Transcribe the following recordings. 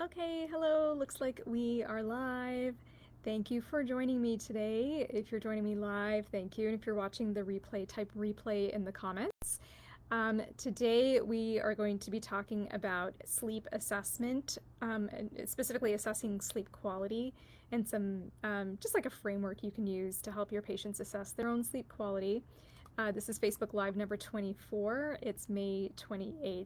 Okay, hello. Looks like we are live. Thank you for joining me today. If you're joining me live, thank you. And if you're watching the replay, type replay in the comments. Today we are going to be talking about sleep assessment, and specifically assessing sleep quality and some just like a framework you can use to help your patients assess their own sleep quality. This is Facebook Live number 24. It's May 28th.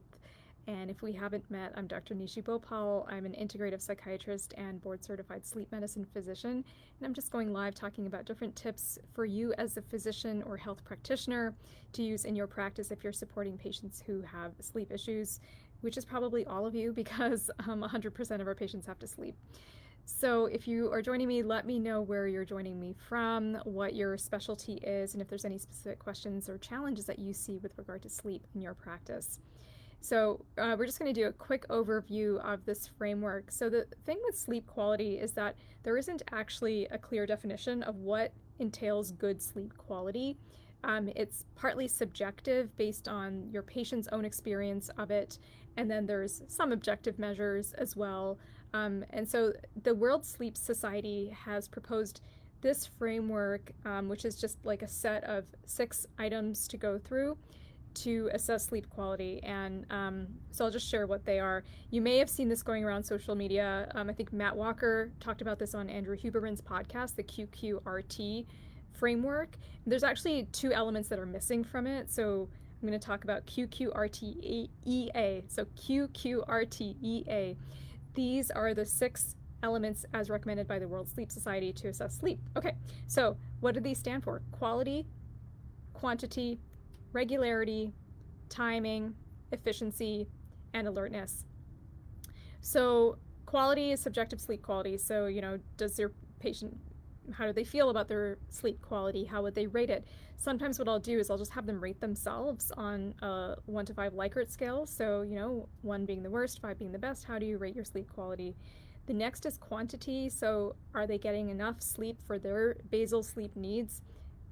And if we haven't met, I'm Dr. Nishi Bhopal. I'm an integrative psychiatrist and board-certified sleep medicine physician. And I'm just going live talking about different tips for you as a physician or health practitioner to use in your practice if you're supporting patients who have sleep issues, which is probably all of you because 100% of our patients have to sleep. So if you are joining me, let me know where you're joining me from, what your specialty is, and if there's any specific questions or challenges that you see with regard to sleep in your practice. So we're just going to do a quick overview of this framework. So the thing with sleep quality is that there isn't actually a clear definition of what entails good sleep quality. It's partly subjective based on your patient's own experience of it, and then there's some objective measures as well. And so the World Sleep Society has proposed this framework, which is just like a set of 6 items to go through to assess sleep quality. And so I'll just share what they are. You may have seen this going around social media. I think Matt Walker talked about this on Andrew Huberman's podcast, the QQRT framework. There's actually 2 elements that are missing from it. So I'm going to talk about QQRT-EA. So QQRT-EA. These are the 6 elements as recommended by the World Sleep Society to assess sleep. Okay, so what do these stand for? Quality, quantity, regularity, timing, efficiency, and alertness. So quality is subjective sleep quality. So, does your patient, how do they feel about their sleep quality? How would they rate it? Sometimes what I'll do is I'll just have them rate themselves on a 1 to 5 Likert scale. So, 1 being the worst, 5 being the best. How do you rate your sleep quality? The next is quantity. So are they getting enough sleep for their basal sleep needs?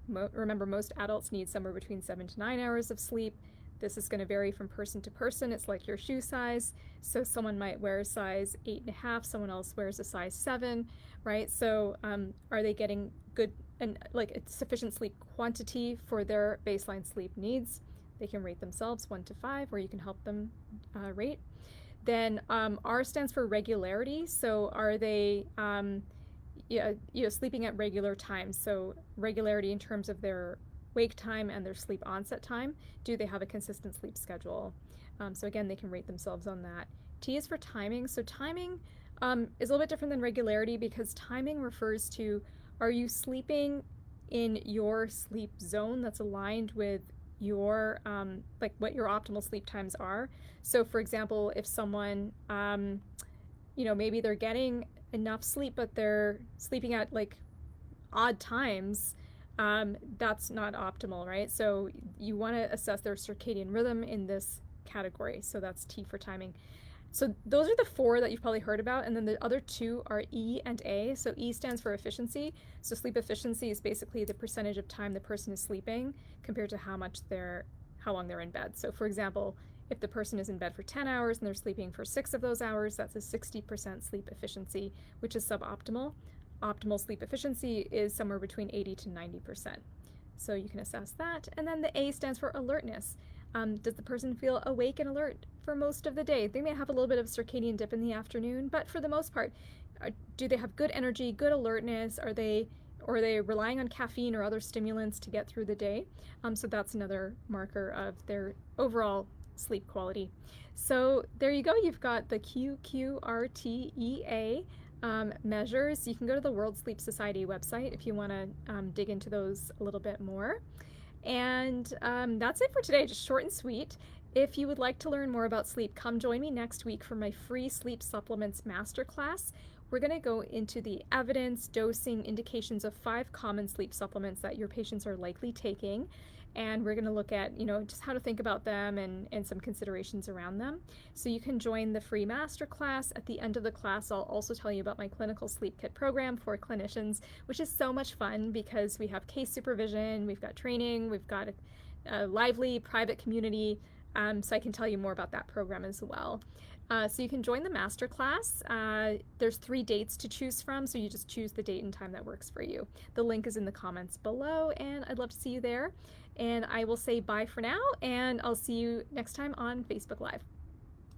Remember, most adults need somewhere between 7 to 9 hours of sleep. This is going to vary from person to person. It's like your shoe size. So someone might wear a size 8.5, someone else wears a size 7, right? So are they getting good and sufficient sleep quantity for their baseline sleep needs? They can rate themselves 1 to 5, or you can help them rate. Then R stands for regularity. So are they sleeping at regular times? So regularity in terms of their wake time and their sleep onset time. Do they have a consistent sleep schedule? So again, they can rate themselves on that. T is for timing. So timing is a little bit different than regularity because timing refers to, are you sleeping in your sleep zone that's aligned with your what your optimal sleep times are? So for example, if someone maybe they're getting enough sleep but they're sleeping at odd times, that's not optimal, right? So you want to assess their circadian rhythm in this category. So that's T for timing. So those are the 4 that you've probably heard about, and then the other 2 are E and A. So E stands for efficiency. So sleep efficiency is basically the percentage of time the person is sleeping compared to how long they're in bed. So for example, if the person is in bed for 10 hours and they're sleeping for 6 of those hours, that's a 60% sleep efficiency, which is suboptimal. Optimal sleep efficiency is somewhere between 80 to 90%. So you can assess that. And then the A stands for alertness. Does the person feel awake and alert for most of the day? They may have a little bit of circadian dip in the afternoon, but for the most part, do they have good energy, good alertness? Are they relying on caffeine or other stimulants to get through the day? So that's another marker of their overall sleep quality. So there you go. You've got the QQRTEA measures. You can go to the World Sleep Society website if you want to dig into those a little bit more. And that's it for today, just short and sweet. If you would like to learn more about sleep, come join me next week for my free sleep supplements masterclass. We're going to go into the evidence, dosing, indications of 5 common sleep supplements that your patients are likely taking. And we're going to look at, just how to think about them and some considerations around them. So you can join the free masterclass. At the end of the class, I'll also tell you about my clinical sleep kit program for clinicians, which is so much fun because we have case supervision, we've got training, we've got a lively private community. So I can tell you more about that program as well. So you can join the masterclass. There's 3 dates to choose from, so you just choose the date and time that works for you. The link is in the comments below, and I'd love to see you there. And I will say bye for now, and I'll see you next time on Facebook Live.